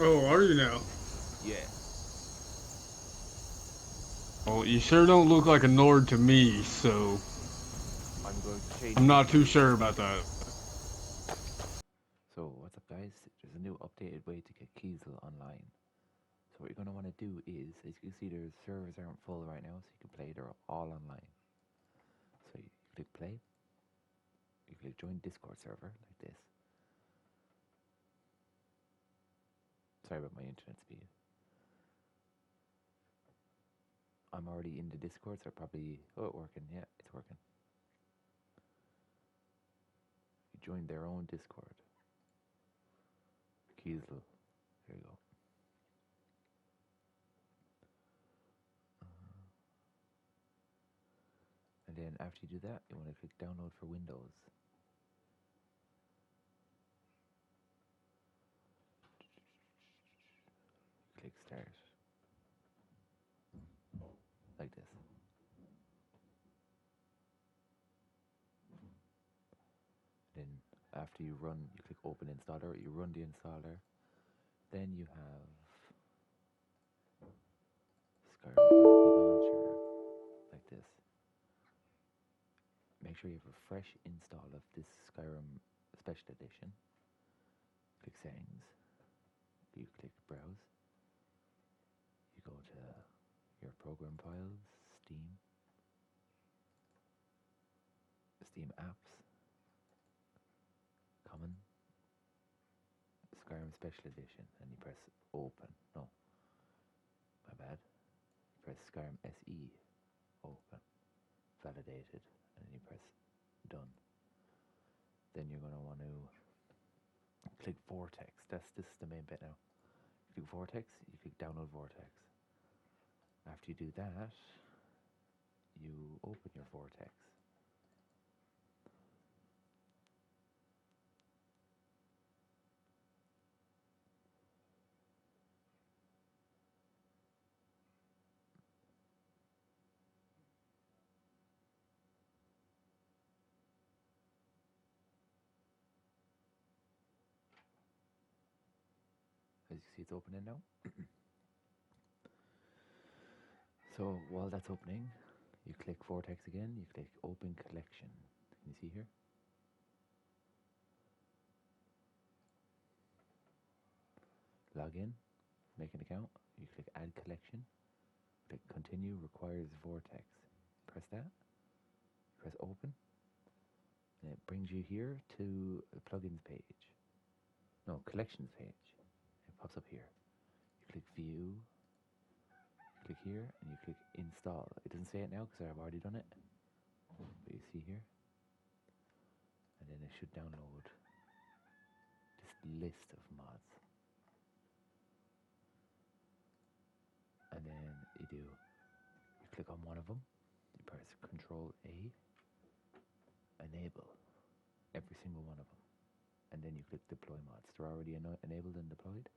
Oh, are you now? Yeah. Well, you sure don't look like a Nord to me, so I'm going to I'm change you not too to... sure about that. So, what's up guys? There's a new updated way to get Keizaal online. So what you're going to want to do is, as you can see, their servers aren't full right now, so you can play, they're all online. So you click play, you click join Discord server, like this. Sorry about my internet speed. I'm already in the Discord, so probably... Oh, it's working. Yeah, it's working. You join their own Discord. Keizaal. There you go. And then after you do that, you want to click download for Windows. Click start. Like this. Then after you run, you click open installer, you run the installer. Then you have Skyrim launcher, like this. Make sure you have a fresh install of this Skyrim Special Edition. Click settings, you click browse, you go to your program files, Steam apps, common, Skyrim Special Edition, and you press open. No, my bad. You press Skyrim SE, open, validated, and then you press done. Then you're going to want to click Vortex. This is the main bit now. Click Vortex, you click download Vortex. After you do that, you open your Vortex. As you see, it's opening now. So while that's opening, you click Vortex again, you click open collection. Can you see here? Log in, make an account, you click add collection, click continue requires Vortex. Press that, press open, and it brings you here to the plugins page. No, collections page. It pops up here. You click view, click here, and you click install. It doesn't say it now because I've already done it, but you see here. And then it should download this list of mods. And then you click on one of them, you press Control A, enable every single one of them. And then you click deploy mods. They're already enabled and deployed.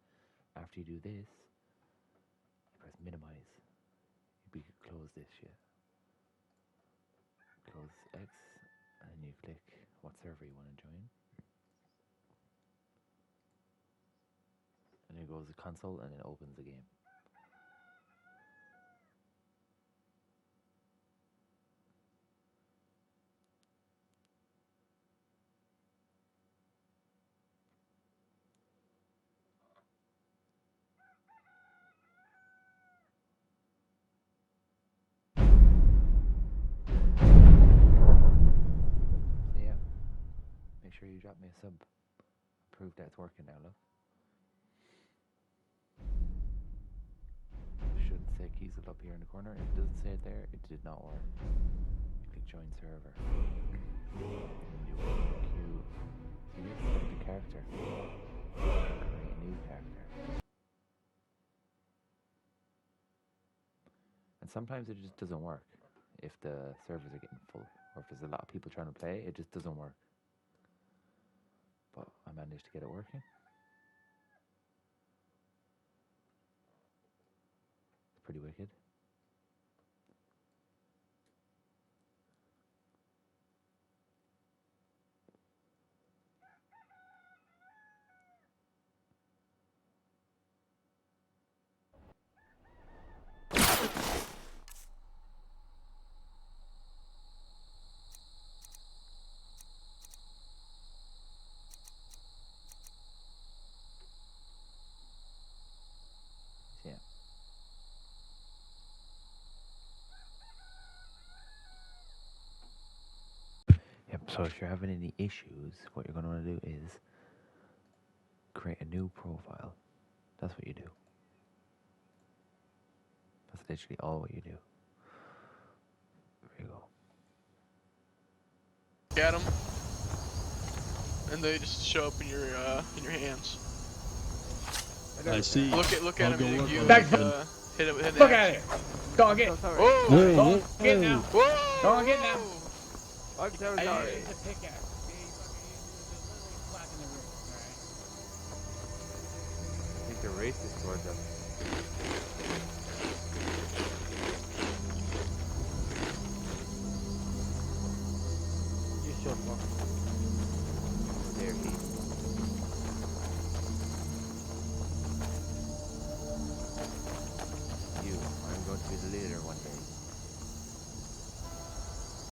After you do this, you press minimize. You close this shit. Close X, and then you click what server you want to join. And it goes to console and it opens the game. So yeah, make sure you drop me a sub. Prove that it's working now, look. Should say Keizaal up here in the corner. If it doesn't say it there, it did not work. You click join server. And you queue. See this? Select a character. Create a new character. And sometimes it just doesn't work. If the servers are getting full, or if there's a lot of people trying to play, it just doesn't work. But I managed to get it working. It's pretty wicked. So if you're having any issues, what you're going to want to do is create a new profile. That's what you do. That's literally all what you do. There you go. Get them, and they just show up in your hands. I see. Look at I'll him. go look You at hit him. him. Look at it. Dog it. Whoa! Whoa, Get now. Whoa! Dog it now. I'm so Hey. sorry. It's a pickaxe. Flat in the room. Alright. I think you're racist towards them. You shut up. There he